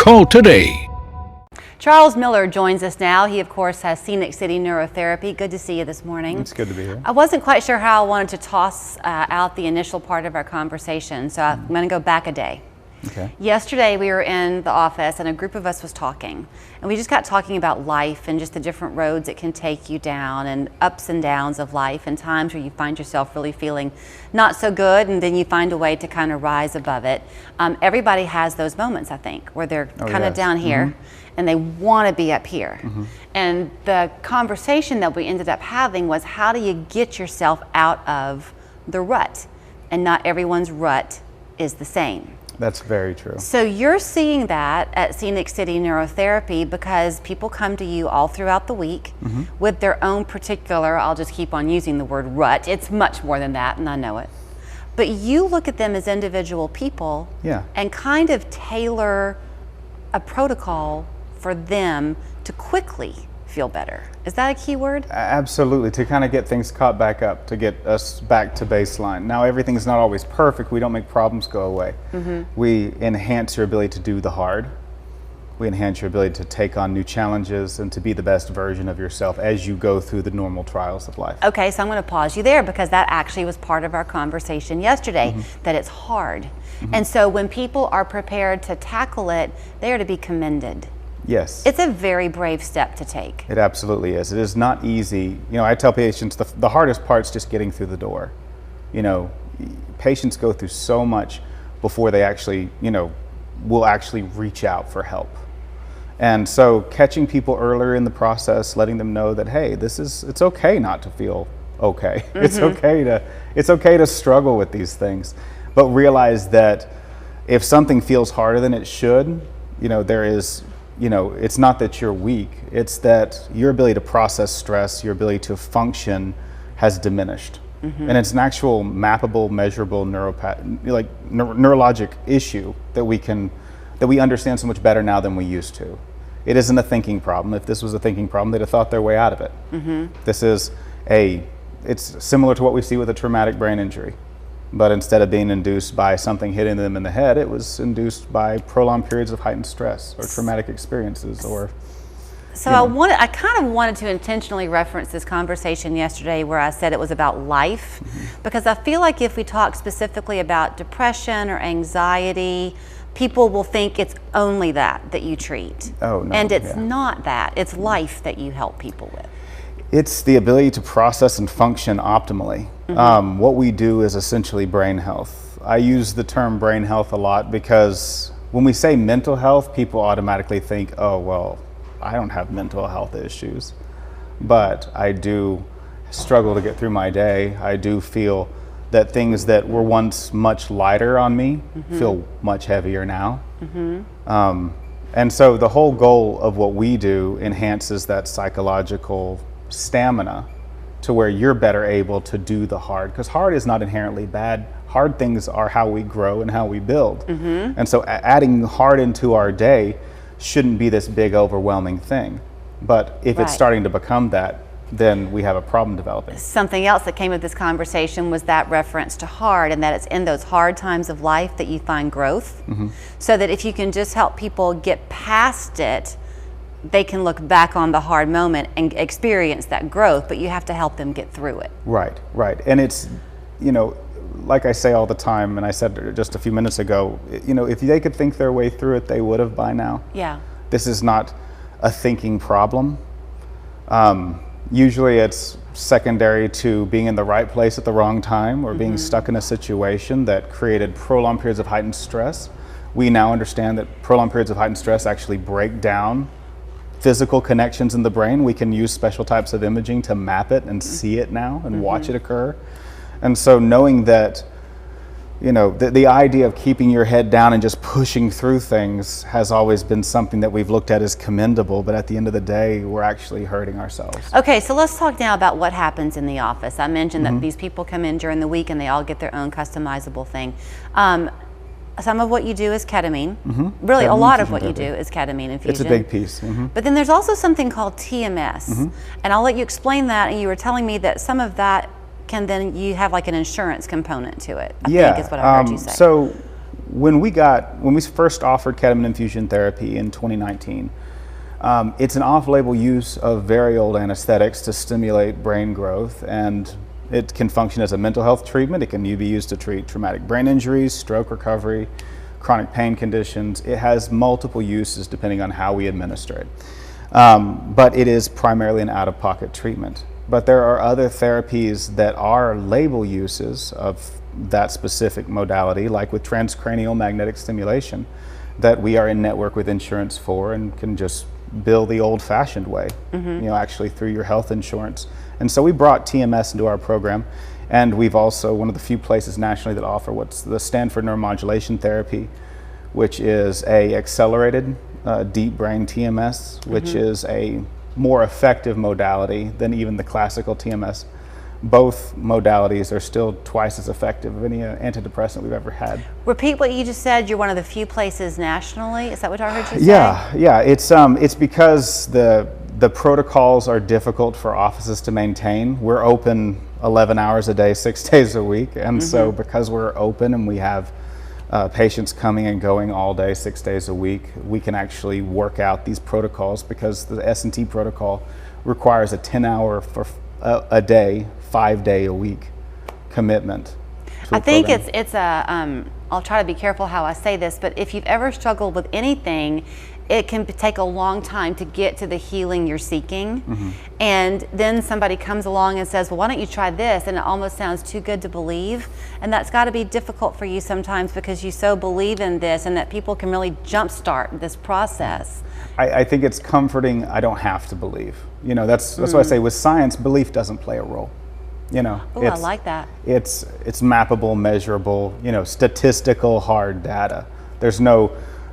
Call today. Charles Miller joins us now. He, of course, has Scenic City Neurotherapy. Good to see you this morning. It's good to be here. I wasn't quite sure how I wanted to toss out the initial part of our conversation, so I'm going to go back a day. Okay. Yesterday we were in the office and a group of us was talking, and we just got talking about life and just the different roads it can take you down and ups and downs of life and times where you find yourself really feeling not so good and then you find a way to kind of rise above it. Everybody has those moments, I think, where they're kind of down here and they want to be up here. And the conversation that we ended up having was, how do you get yourself out of the rut? And not everyone's rut is the same. That's very true. So you're seeing that at Scenic City Neurotherapy because people come to you all throughout the week with their own particular, I'll just keep on using the word rut. It's much more than that, and I know it. But you look at them as individual people and kind of tailor a protocol for them to quickly feel better. Is that a key word? Absolutely, to kind of get things caught back up, to get us back to baseline. Now, everything's not always perfect. We don't make problems go away. We enhance your ability to do the hard. We enhance your ability to take on new challenges and to be the best version of yourself as you go through the normal trials of life. Okay, so I'm going to pause you there because that actually was part of our conversation yesterday, that it's hard. And so when people are prepared to tackle it, they are to be commended. Yes. It's a very brave step to take. It absolutely is. It is not easy. You know, I tell patients the hardest part's just getting through the door. You know, patients go through so much before they actually, will actually reach out for help. And so catching people earlier in the process, letting them know that, hey, it's okay not to feel okay. It's okay to struggle with these things. But realize that if something feels harder than it should, there is, it's not that you're weak, it's that your ability to process stress, your ability to function has diminished. And it's an actual mappable, measurable neurologic issue that we understand so much better now than we used to. It isn't a thinking problem. If this was a thinking problem, they'd have thought their way out of it. It's similar to what we see with a traumatic brain injury. But instead of being induced by something hitting them in the head, it was induced by prolonged periods of heightened stress or traumatic experiences. So I kind of wanted to intentionally reference this conversation yesterday where I said it was about life, because I feel like if we talk specifically about depression or anxiety, people will think it's only that you treat. Oh, no. And it's not that. It's life that you help people with. It's the ability to process and function optimally. What we do is essentially brain health. I use the term brain health a lot because when we say mental health, people automatically think, oh, well, I don't have mental health issues. But I do struggle to get through my day. I do feel that things that were once much lighter on me feel much heavier now. And so the whole goal of what we do enhances that psychological stamina to where you're better able to do the hard, because hard is not inherently bad. Hard things are how we grow and how we build. And so adding hard into our day shouldn't be this big overwhelming thing. But if it's starting to become that, then we have a problem developing. Something else that came with this conversation was that reference to hard, and that it's in those hard times of life that you find growth. So that if you can just help people get past it, they can look back on the hard moment and experience that growth, but you have to help them get through it. Right. And it's, like I say all the time, and I said just a few minutes ago, if they could think their way through it, they would have by now. This is not a thinking problem. Usually it's secondary to being in the right place at the wrong time or being stuck in a situation that created prolonged periods of heightened stress. We now understand that prolonged periods of heightened stress actually break down physical connections in the brain. We can use special types of imaging to map it and see it now and watch it occur. And so knowing that, the idea of keeping your head down and just pushing through things has always been something that we've looked at as commendable, but at the end of the day, we're actually hurting ourselves. Okay, so let's talk now about what happens in the office. I mentioned that these people come in during the week and they all get their own customizable thing. Some of what you do is ketamine. Really, a lot of what you do is ketamine infusion. It's a big piece. But then there's also something called TMS. And I'll let you explain that. And you were telling me that some of that you have like an insurance component to it, I think is what I heard you say. So when we first offered ketamine infusion therapy in 2019, it's an off-label use of very old anesthetics to stimulate brain growth, and it can function as a mental health treatment. It can be used to treat traumatic brain injuries, stroke recovery, chronic pain conditions. It has multiple uses depending on how we administer it. But it is primarily an out-of-pocket treatment. But there are other therapies that are label uses of that specific modality, like with transcranial magnetic stimulation, that we are in network with insurance for and can just bill the old-fashioned way, actually through your health insurance. And so we brought TMS into our program, and we've also one of the few places nationally that offer what's the Stanford Neuromodulation Therapy, which is a accelerated deep brain TMS, which is a more effective modality than even the classical TMS. Both modalities are still twice as effective as any antidepressant we've ever had. Repeat what you just said. You're one of the few places nationally. Is that what I heard you say? Yeah. It's because the protocols are difficult for offices to maintain. We're open 11 hours a day, 6 days a week, and so because we're open and we have patients coming and going all day, 6 days a week, we can actually work out these protocols because the S&T protocol requires a 10-hour for a day, 5-day a week commitment. I think it's a, I'll try to be careful how I say this, but if you've ever struggled with anything, it can take a long time to get to the healing you're seeking. And then somebody comes along and says, well, why don't you try this? And it almost sounds too good to believe. And that's got to be difficult for you sometimes because you so believe in this and that people can really jumpstart this process. I think it's comforting. I don't have to believe. That's what I say with science, belief doesn't play a role. Oh, I like that. It's mappable, measurable, statistical hard data. There's no,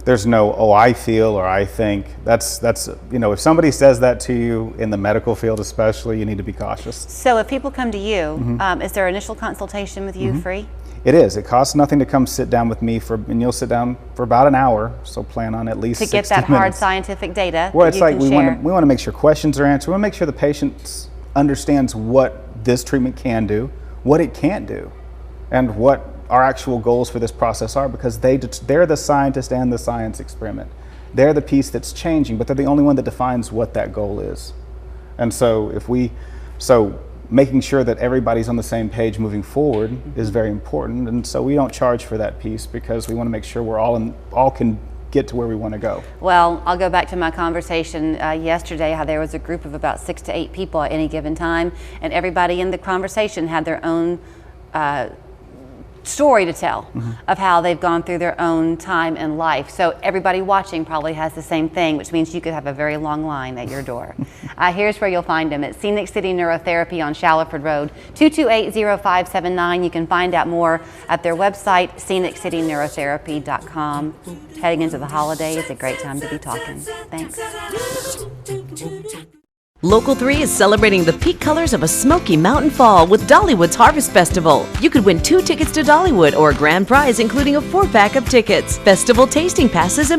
oh, I feel or I think. That's if somebody says that to you in the medical field especially, you need to be cautious. So if people come to you, is there initial consultation with you free? It is. It costs nothing to come sit down with me and you'll sit down for about an hour, so plan on at least 60 minutes. To get that hard scientific data. Well, it's like we want to make sure questions are answered. We want to make sure the patient understands what this treatment can do, what it can't do, and what our actual goals for this process are, because they're the scientist and the science experiment. They're the piece that's changing, but they're the only one that defines what that goal is. And so making sure that everybody's on the same page moving forward is very important. And so we don't charge for that piece because we want to make sure we're all can get to where we want to go. Well, I'll go back to my conversation yesterday, how there was a group of about 6 to 8 people at any given time, and everybody in the conversation had their own story to tell of how they've gone through their own time in life. So everybody watching probably has the same thing, which means you could have a very long line at your door. Here's where you'll find them at Scenic City Neurotherapy on Shallowford Road, 228-0579. You can find out more at their website, sceniccityneuroTherapy.com. Heading into the holidays, a great time to be talking. Thanks. Local 3 is celebrating the peak colors of a smoky mountain fall with Dollywood's Harvest Festival. You could win 2 tickets to Dollywood or a grand prize including a 4-pack of tickets, festival tasting passes, and